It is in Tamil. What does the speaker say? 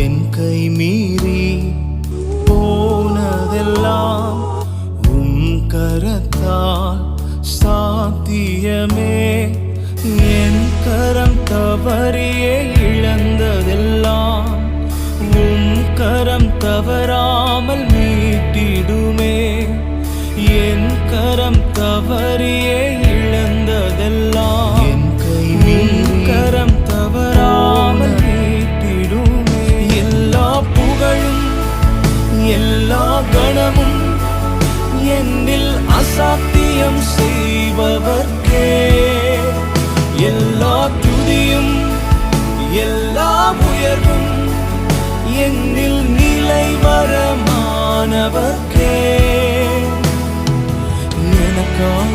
என் கை மீறி போனதெல்லாம் உம் கரத்தால் சாத்தியமே. என் கரம் தவறியே இழந்ததெல்லாம் உம் கரம் தவறாமல் மீட்டிடுமே. என் கரம் தவறியே இழந்ததெல்லாம் என் கை கரம் தவறாமல் மீட்டிடுமே. எல்லா புகழும் எல்லா கணமும் என்னில் அசாத்தியம் செய்பவர்க்கே. எல்லா துதியும் எல்லா உயர்வும் என்னில் நிலைவரமானவர்க்கே. எனக்காக